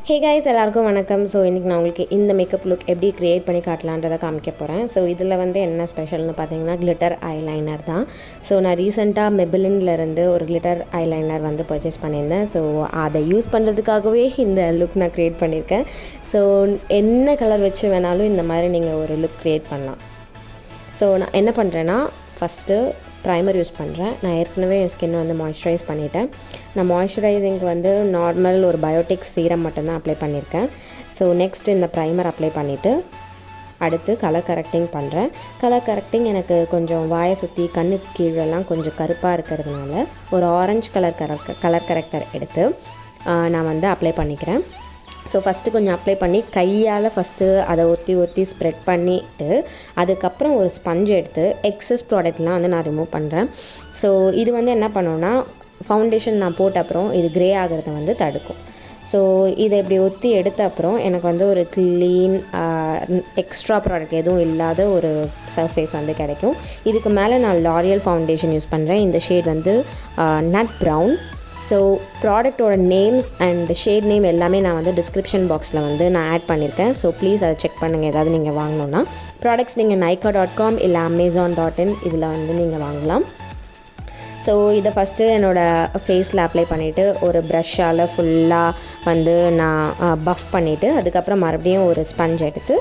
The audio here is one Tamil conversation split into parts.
Hey guys, எல்லாருக்கும் வணக்கம். ஸோ இன்றைக்கி நான் உங்களுக்கு இந்த மேக்கப் லுக் எப்படி க்ரியேட் பண்ணி காட்டலான்றதை காமிக்க போகிறேன். ஸோ இதில் வந்து என்ன ஸ்பெஷல்னு பார்த்தீங்கன்னா கிளிட்டர் ஐலைனர் தான். ஸோ நான் ரீசெண்டாக மெபிலின்லேருந்து ஒரு கிளிட்டர் ஐலைனர் வந்து பர்ச்சேஸ் பண்ணியிருந்தேன். ஸோ அதை யூஸ் பண்ணுறதுக்காகவே இந்த லுக் நான் க்ரியேட் பண்ணியிருக்கேன். ஸோ என்ன கலர் வச்சு வேணாலும் இந்த மாதிரி நீங்கள் ஒரு லுக் க்ரியேட் பண்ணலாம். ஸோ நான் என்ன பண்ணுறேன்னா ஃபஸ்ட்டு ப்ரைமர் யூஸ் பண்ணுறேன். நான் ஏற்கனவே என் ஸ்கின்னை வந்து மாய்ஸ்சரைஸ் பண்ணிவிட்டேன். நான் மாய்ஸ்சரைசிங்க்கு வந்து நார்மல் ஒரு பயோட்டிக் சீரம் மட்டும்தான் அப்ளை பண்ணியிருக்கேன். ஸோ நெக்ஸ்ட் இந்த ப்ரைமர் அப்ளை பண்ணிவிட்டு அடுத்து கலர் கரெக்டிங் பண்ணுறேன். கலர் கரெக்டிங் எனக்கு கொஞ்சம் வாயை சுற்றி கண்ணுக்கு கீழெல்லாம் கொஞ்சம் கருப்பாக இருக்கிறதுனால ஒரு ஆரஞ்சு கலர் கரெக்டர் எடுத்து நான் வந்து அப்ளை பண்ணிக்கிறேன். ஸோ ஃபஸ்ட்டு கொஞ்சம் அப்ளை பண்ணி கையால் ஃபஸ்ட்டு அதை ஒத்தி ஸ்ப்ரெட் பண்ணிவிட்டு அதுக்கப்புறம் ஒரு ஸ்பஞ்ச் எடுத்து எக்ஸஸ் ப்ராடக்ட்லாம் வந்து நான் ரிமூவ் பண்ணுறேன். ஸோ இது வந்து என்ன பண்ணுன்னா ஃபவுண்டேஷன் நான் போட்ட அப்புறம் இது க்ரே ஆகிறத வந்து தடுக்கும். ஸோ இதை இப்படி ஒத்தி எடுத்த அப்புறம் எனக்கு வந்து ஒரு க்ளீன் எக்ஸ்ட்ரா ப்ராடக்ட் எதுவும் இல்லாத ஒரு சர்ஃபேஸ் வந்து கிடைக்கும். இதுக்கு மேலே நான் Loreal ஃபவுண்டேஷன் யூஸ் பண்ணுறேன். இந்த ஷேட் வந்து நட் ப்ரௌன். ஸோ ப்ராடக்டோட நேம்ஸ் அண்ட் ஷேட் நேம் எல்லாமே நான் வந்து டிஸ்கிரிப்ஷன் பாக்ஸில் வந்து நான் ஆட் பண்ணியிருக்கேன். ஸோ ப்ளீஸ் அதை செக் பண்ணுங்கள். ஏதாவது நீங்கள் வாங்கணுன்னா ப்ராடக்ட்ஸ் நீங்கள் Nykaa.com இல்லை Amazon.in இதில் வந்து நீங்கள் வாங்கலாம். ஸோ இதை ஃபஸ்ட்டு என்னோடய ஃபேஸில் அப்ளை பண்ணிவிட்டு ஒரு ப்ரஷ்ஷால் ஃபுல்லாக வந்து நான் பஃப் பண்ணிவிட்டு அதுக்கப்புறம் மறுபடியும் ஒரு ஸ்பஞ்ச் எடுத்து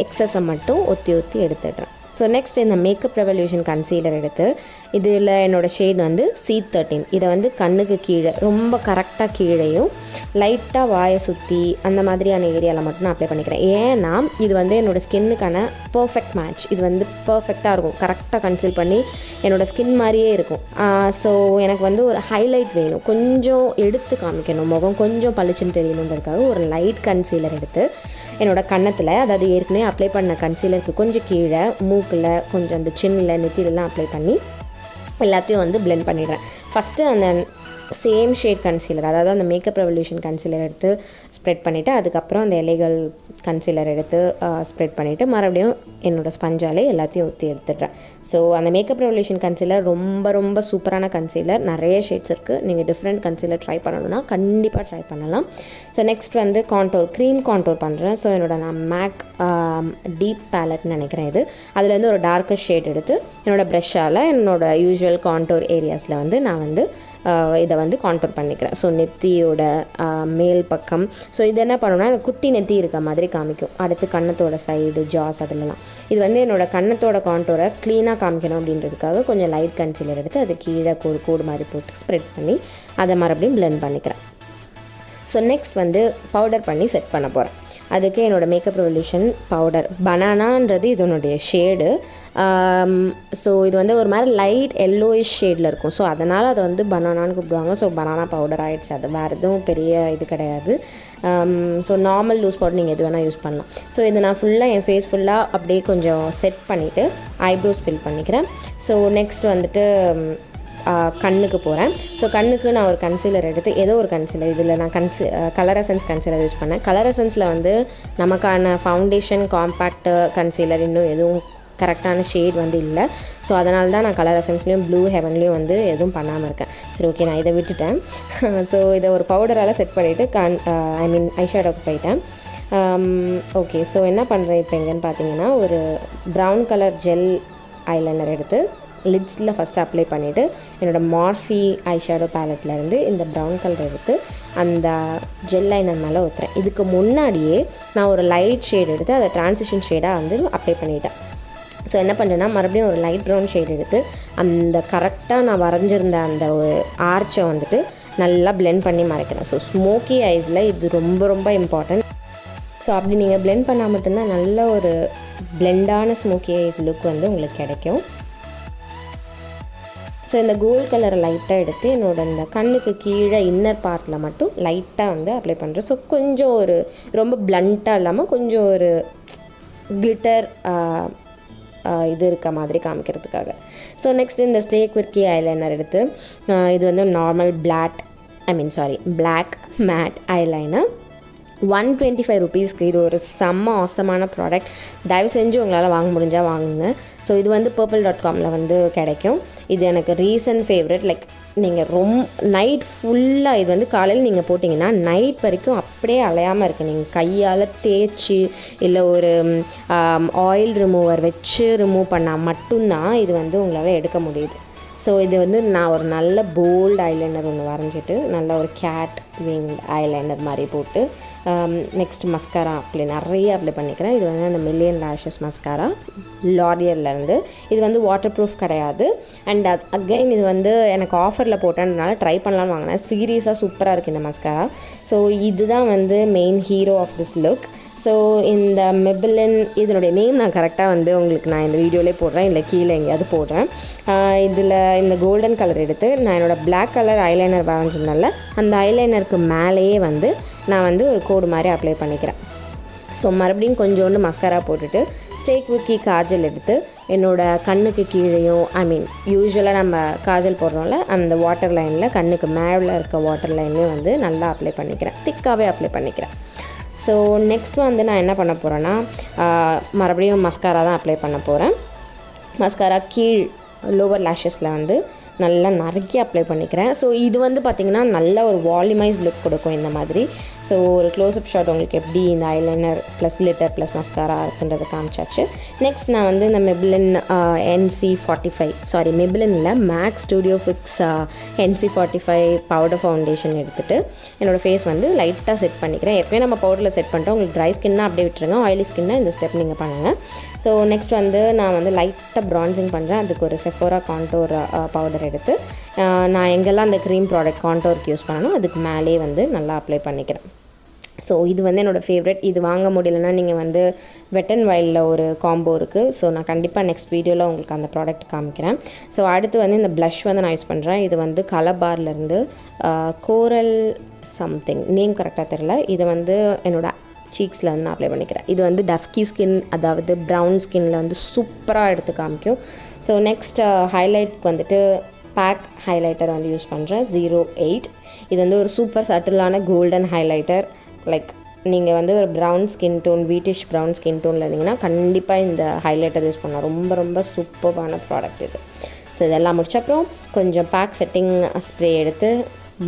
எக்ஸஸை மட்டும் ஒத்தி எடுத்துடுறேன். ஸோ நெக்ஸ்ட் இந்த மேக்கப் ரெவல்யூஷன் கன்சீலர் எடுத்து இதில் என்னோடய ஷேட் வந்து C13. இதை வந்து கண்ணுக்கு கீழே ரொம்ப கரெக்டாக கீழேயும் லைட்டாக வாயை சுற்றி அந்த மாதிரியான ஏரியாவில் மட்டும் நான் அப்ளை பண்ணிக்கிறேன். ஏன்னா இது வந்து என்னோடய ஸ்கின்னுக்கான பர்ஃபெக்ட் மேட்ச். இது வந்து பர்ஃபெக்டாக இருக்கும், கரெக்டாக கன்சீல் பண்ணி என்னோடய ஸ்கின் மாதிரியே இருக்கும். ஸோ எனக்கு வந்து ஒரு ஹைலைட் வேணும், கொஞ்சம் எடுத்து காமிக்கணும், முகம் கொஞ்சம் பளிச்சுன்னு தெரியணுன்றதுக்காக ஒரு லைட் கன்சீலர் எடுத்து என்னோடய கன்னத்தில், அதாவது ஏற்கனவே அப்ளை பண்ண கன்சீலருக்கு கொஞ்சம் கீழே மூக்கில் கொஞ்சம் அந்த சின்னில் நெத்திலெலாம் அப்ளை பண்ணி எல்லாத்தையும் வந்து பிளெண்ட் பண்ணிடுறேன். ஃபஸ்ட்டு அந்த சேம் ஷேட் கன்சீலர், அதாவது அந்த மேக்கப் ரெவல்யூஷன் கன்சீலர் எடுத்து ஸ்ப்ரெட் பண்ணிவிட்டு அதுக்கப்புறம் அந்த எலைகள் கன்சீலர் எடுத்து ஸ்ப்ரெட் பண்ணிவிட்டு மறுபடியும் என்னோடய ஸ்பஞ்சாலே எல்லாத்தையும் ஊற்றி எடுத்துடுறேன். ஸோ அந்த மேக்கப் ரெவல்யூஷன் கன்சீலர் ரொம்ப சூப்பரான கன்சீலர். நிறைய ஷேட்ஸ் இருக்குது. நீங்கள் டிஃப்ரெண்ட் கன்சீலர் ட்ரை பண்ணணுன்னா கண்டிப்பாக ட்ரை பண்ணலாம். ஸோ நெக்ஸ்ட் வந்து க்ரீம் கான்டோர் பண்ணுறேன். ஸோ நான் மேக் டீப் பேலட்னு நினைக்கிறேன் இது. அதில் வந்து ஒரு டார்க்கர் ஷேட் எடுத்து என்னோடய ப்ரஷ்ஷால் என்னோடய யூஸ்வல் கான்டோர் ஏரியாஸில் வந்து நான் வந்து இதை வந்து கான்டோர் பண்ணிக்கிறேன். ஸோ நெத்தியோட மேல் பக்கம். ஸோ இது என்ன பண்ணுன்னா குட்டி நெத்தி இருக்க மாதிரி காமிக்கும். அடுத்து கன்னத்தோட சைடு, ஜாஸ் அதிலலாம். இது வந்து என்னோடய கன்னத்தோட கான்டோரை க்ளீனாக காமிக்கணும் அப்படின்றதுக்காக கொஞ்சம் லைட் கன்சீலர் எடுத்து அது கீழே கோடு மாதிரி போட்டு ஸ்ப்ரெட் பண்ணி அதை மறுபடியும் பிளெண்ட் பண்ணிக்கிறேன். ஸோ நெக்ஸ்ட் வந்து பவுடர் பண்ணி செட் பண்ண போகிறேன். அதுக்கு என்னோடய மேக்கப் ரெவல்யூஷன் பவுடர் பனானான்றது இதனுடைய ஷேடு. ஸோ இது வந்து ஒரு மாதிரி லைட் எல்லோயிஷ் ஷேடில் இருக்கும். ஸோ அதனால் அதை வந்து பனானான்னு கூப்பிடுவாங்க. ஸோ பனானா பவுடர் ஆகிடுச்சு. அது வேறு எதுவும் பெரிய இது கிடையாது. ஸோ நார்மல் லூஸ் பவுடர் நீங்கள் எது வேணால் யூஸ் பண்ணலாம். ஸோ இது நான் ஃபுல்லாக என் ஃபேஸ் ஃபுல்லாக அப்படியே கொஞ்சம் செட் பண்ணிவிட்டு ஐப்ரோஸ் ஃபில் பண்ணிக்கிறேன். ஸோ நெக்ஸ்ட் வந்துட்டு கண்ணுக்கு போகிறேன். ஸோ கண்ணுக்கு நான் ஒரு கன்சீலர் எடுத்து ஏதோ ஒரு கன்சீலர், இதில் நான் கலர் எசன்ஸ் கன்சீலர் யூஸ் பண்ணேன். கலர் எசன்ஸில் வந்து நமக்கான ஃபவுண்டேஷன் காம்பேக்ட் கன்சீலர் இன்னும் எதுவும் கரெக்டான ஷேட் வந்து இல்லை. ஸோ அதனால தான் நான் கலர் எசன்ஸ்லேயும் ப்ளூ ஹெவன்லேயும் வந்து எதுவும் பண்ணாமல் இருக்கேன். சரி, ஓகே, நான் இதை விட்டுட்டேன். ஸோ இதை ஒரு பவுடரால் செட் பண்ணிவிட்டு ஐஷேடோக்கு போயிட்டேன். ஓகே, ஸோ என்ன பண்ணுறேன் இப்போ எங்கன்னு பார்த்தீங்கன்னா ஒரு ப்ரௌன் கலர் ஜெல் ஐலைனர் எடுத்து லிட்ஸில் ஃபஸ்ட்டு அப்ளை பண்ணிவிட்டு என்னோடய மார்ஃபி ஐஷேடோ பேலட்லேருந்து இந்த ப்ரௌன் கலர் எடுத்து அந்த ஜெல் லைனர் மேலே ஊற்றுறேன். இதுக்கு முன்னாடியே நான் ஒரு லைட் ஷேட் எடுத்து அதை ட்ரான்சிஷன் ஷேடாக வந்து அப்ளை பண்ணிவிட்டேன். ஸோ என்ன பண்ணுறேன்னா மறுபடியும் ஒரு லைட் ப்ரௌன் ஷேட் எடுத்து அந்த கரெக்டாக நான் வரைஞ்சிருந்த அந்த ஒரு ஆர்ச்சை வந்துட்டு நல்லா பிளெண்ட் பண்ணி மறைக்கிறேன். ஸோ ஸ்மோக்கி ஐஸில் இது ரொம்ப இம்பார்ட்டன்ட். ஸோ அப்படி நீங்கள் பிளெண்ட் பண்ணால் மட்டும்தான் நல்ல ஒரு பிளெண்டான ஸ்மோக்கி ஐஸ் லுக் வந்து உங்களுக்கு கிடைக்கும். ஸோ இந்த கோல்ட் கலரை லைட்டாக எடுத்து என்னோடய இந்த கண்ணுக்கு கீழே இன்னர் பார்ட்டில் மட்டும் லைட்டாக வந்து அப்ளை பண்ணுறேன். ஸோ கொஞ்சம் ஒரு ரொம்ப பிளண்ட்டாக இல்லாமல் கொஞ்சம் ஒரு கிளிட்டர் இது இருக்க மாதிரி காமிக்கிறதுக்காக. ஸோ நெக்ஸ்ட் இந்த quirky ஐலைனர் எடுத்து இது வந்து நார்மல் பிளாக் மேட் ஐலைனர் 125 rupeesக்கு இது ஒரு செம்ம ஆசமான ப்ராடக்ட். தயவு செஞ்சு உங்களால் வாங்க முடிஞ்சால் வாங்குங்க. ஸோ இது வந்து purple.comல வந்து கிடைக்கும். இது எனக்கு ரீசன்ட் ஃபேவரட். லைக் நீங்கள் நைட் ஃபுல்லாக இது வந்து காலையில் நீங்கள் போட்டிங்கன்னா நைட் வரைக்கும் அப்படியே அலையாமல் இருக்குது. நீங்கள் கையால் தேய்ச்சி இல்லை ஒரு ஆயில் ரிமூவர் வச்சு ரிமூவ் பண்ணால் மட்டும்தான் இது வந்து உங்களால் எடுக்க முடியுது. ஸோ இது வந்து நான் ஒரு நல்ல போல்டு ஐலைனர் ஒன்று வரைஞ்சிட்டு நல்ல ஒரு கேட் விங் ஐலைனர் மாதிரி போட்டு நெக்ஸ்ட் மஸ்காரா நிறைய அப்ளை பண்ணிக்கிறேன். இது வந்து அந்த மில்லியன் லேஷஸ் மஸ்காரா லாரியல்லேருந்து. இது வந்து வாட்டர் ப்ரூஃப் கிடையாது. அண்ட் அகைன் இது வந்து எனக்கு ஆஃபரில் போட்டேன்றனால ட்ரை பண்ணலான்னு வாங்கினேன். சீரியஸாக சூப்பராக இருக்குது இந்த மஸ்காரா. ஸோ இதுதான் வந்து main hero of this look. So இந்த மெபிலின் இதனுடைய நேம் நான் கரெக்டாக வந்து உங்களுக்கு நான் இந்த வீடியோலேயே போடுறேன், இல்லை கீழே எங்கேயாவது போடுறேன். இதில் இந்த கோல்டன் கலர் எடுத்து நான் என்னோடய பிளாக் கலர் ஐலைனர் வரைஞ்சதுனால அந்த ஐலைனருக்கு மேலேயே வந்து நான் வந்து ஒரு கோடு மாதிரி அப்ளை பண்ணிக்கிறேன். ஸோ மறுபடியும் கொஞ்சோண்டு மஸ்காரா போட்டுட்டு ஸ்டேக் விக்கி காஜல் எடுத்து என்னோடய கண்ணுக்கு கீழேயும் யூஸ்வலாக நம்ம காஜல் போடுறோம்ல அந்த வாட்டர் லைனில் கண்ணுக்கு மேலே இருக்க வாட்டர் லைன்லேயும் வந்து நல்லா அப்ளை பண்ணிக்கிறேன், திக்காகவே அப்ளை பண்ணிக்கிறேன். ஸோ நெக்ஸ்ட் வந்து நான் என்ன பண்ண போகிறேன்னா மறுபடியும் மஸ்காரா தான் அப்ளை பண்ண போகிறேன். மஸ்காரா கீழ் லோவர் லேஷஸில் வந்து நல்லா நிறைய அப்ளை பண்ணிக்கிறேன். ஸோ இது வந்து பார்த்திங்கன்னா நல்ல ஒரு வால்யூமைஸ் லுக் கொடுக்கும் இந்த மாதிரி. ஸோ ஒரு க்ளோஸ்அப் ஷாட் உங்களுக்கு எப்படி இந்த eyeliner plus glitter plus mascara இருக்குன்றது காமிச்சாச்சு. நெக்ஸ்ட் நான் வந்து இந்த மெபிலினில் max studio fix NC45 powder foundation எடுத்துகிட்டு என்னோடய ஃபேஸ் வந்து லைட்டாக செட் பண்ணிக்கிறேன். ஏற்கனவே நம்ம பவுடரில் செட் பண்ணிட்டோம். உங்களுக்கு ட்ரை ஸ்கின்னா அப்படியே விட்டுருங்க, ஆயிலி ஸ்கின்னா இந்த ஸ்டெப் நீங்கள் பண்ணுங்கள். ஸோ நெக்ஸ்ட் வந்து நான் வந்து லைட்டாக ப்ரான்சிங் பண்ணுறேன். அதுக்கு ஒரு செஃபோரா கான்டோர் பவுடர் எடுத்து நான் எங்கெல்லாம் அந்த க்ரீம் ப்ராடக்ட் கான்டோருக்கு யூஸ் பண்ணணும் அதுக்கு மேலே வந்து நல்லா அப்ளை பண்ணிக்கிறேன். ஸோ இது வந்து என்னோடய ஃபேவரட். இது வாங்க முடியலன்னா நீங்கள் வந்து வெட் அண்ட் வைல்டில் ஒரு காம்போ இருக்குது. ஸோ நான் கண்டிப்பாக நெக்ஸ்ட் வீடியோவில் உங்களுக்கு அந்த ப்ராடக்ட் காமிக்கிறேன். ஸோ அடுத்து வந்து இந்த ப்ளஷ் வந்து நான் யூஸ் பண்ணுறேன். இது வந்து கலர்பார்லேருந்து கோரல் சம்திங் நேம் கரெக்டாக தெரில. இதை வந்து என்னோடய சீக்ஸில் வந்து நான் அப்ளை பண்ணிக்கிறேன். இது வந்து டஸ்கி ஸ்கின், அதாவது ப்ரௌன் ஸ்கின்னில் வந்து சூப்பராக எடுத்து காமிக்கும். ஸோ நெக்ஸ்ட் ஹைலைட் வந்துட்டு பேக் ஹைலைட்டர் வந்து யூஸ் பண்ணுறேன் 08. இது வந்து ஒரு சூப்பர் சட்டிலான கோல்டன் ஹைலைட்டர். லைக் நீங்கள் வந்து ஒரு brown skin tone, wheatish brown skin டோனில் இருந்தீங்கன்னா கண்டிப்பாக இந்த ஹைலைட்டர் யூஸ் பண்ணலாம். ரொம்ப ரொம்ப சூப்பரான ப்ராடக்ட் இது. ஸோ இதெல்லாம் முடிச்சப்பறம் கொஞ்சம் பேக் செட்டிங் ஸ்ப்ரே எடுத்து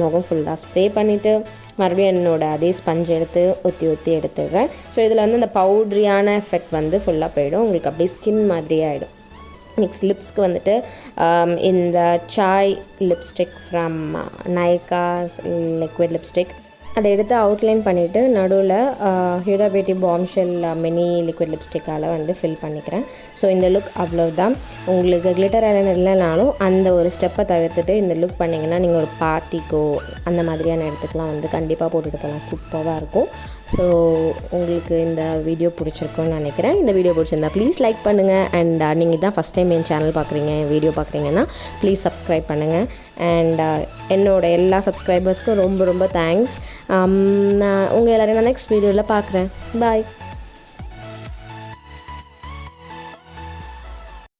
முகம் ஃபுல்லாக ஸ்ப்ரே பண்ணிவிட்டு மறுபடியும் என்னோடய அதே ஸ்பஞ்ச் எடுத்து ஒத்தி எடுத்துடுறேன். ஸோ இதில் வந்து அந்த பவுட்ரியான எஃபெக்ட் வந்து ஃபுல்லாக போயிடும், உங்களுக்கு அப்படியே ஸ்கின் மாதிரியே ஆகிடும். நெக்ஸ்ட் லிப்ஸ்க்கு வந்துட்டு இந்த Sai lipstick from Nykaa liquid lipstick அதை எடுத்து அவுட்லைன் பண்ணிவிட்டு நடுவில் ஹியூடா பியூட்டி பாம்ஷெல் மினி லிக்விட் லிப்ஸ்டிக்கால் வந்து ஃபில் பண்ணிக்கிறேன். ஸோ இந்த லுக் அவ்வளோதான். உங்களுக்கு கிளிட்டர் ஐலைனர் இல்லைனாலும் அந்த ஒரு ஸ்டெப்பை தவிர்த்துட்டு இந்த லுக் பண்ணிங்கன்னா நீங்கள் ஒரு பார்ட்டிக்கோ அந்த மாதிரியான இடத்துக்குலாம் வந்து கண்டிப்பாக போட்டுட்டு போகலாம், சூப்பராக இருக்கும். ஸோ உங்களுக்கு இந்த வீடியோ பிடிச்சிருக்குன்னு நினைக்கிறேன். இந்த வீடியோ பிடிச்சிருந்தா ப்ளீஸ் லைக் பண்ணுங்கள். அண்ட் நீங்கள் தான் ஃபஸ்ட் டைம் என் சேனல் பார்க்குறீங்க, என் வீடியோ பார்க்குறீங்கன்னா ப்ளீஸ் சப்ஸ்கிரைப் பண்ணுங்கள். அண்ட் என்னோடய எல்லா சப்ஸ்கிரைபர்ஸ்க்கும் ரொம்ப ரொம்ப தேங்க்ஸ். நான் உங்கள் எல்லோரையும் நான் நெக்ஸ்ட் வீடியோவில் பார்க்குறேன். பாய்.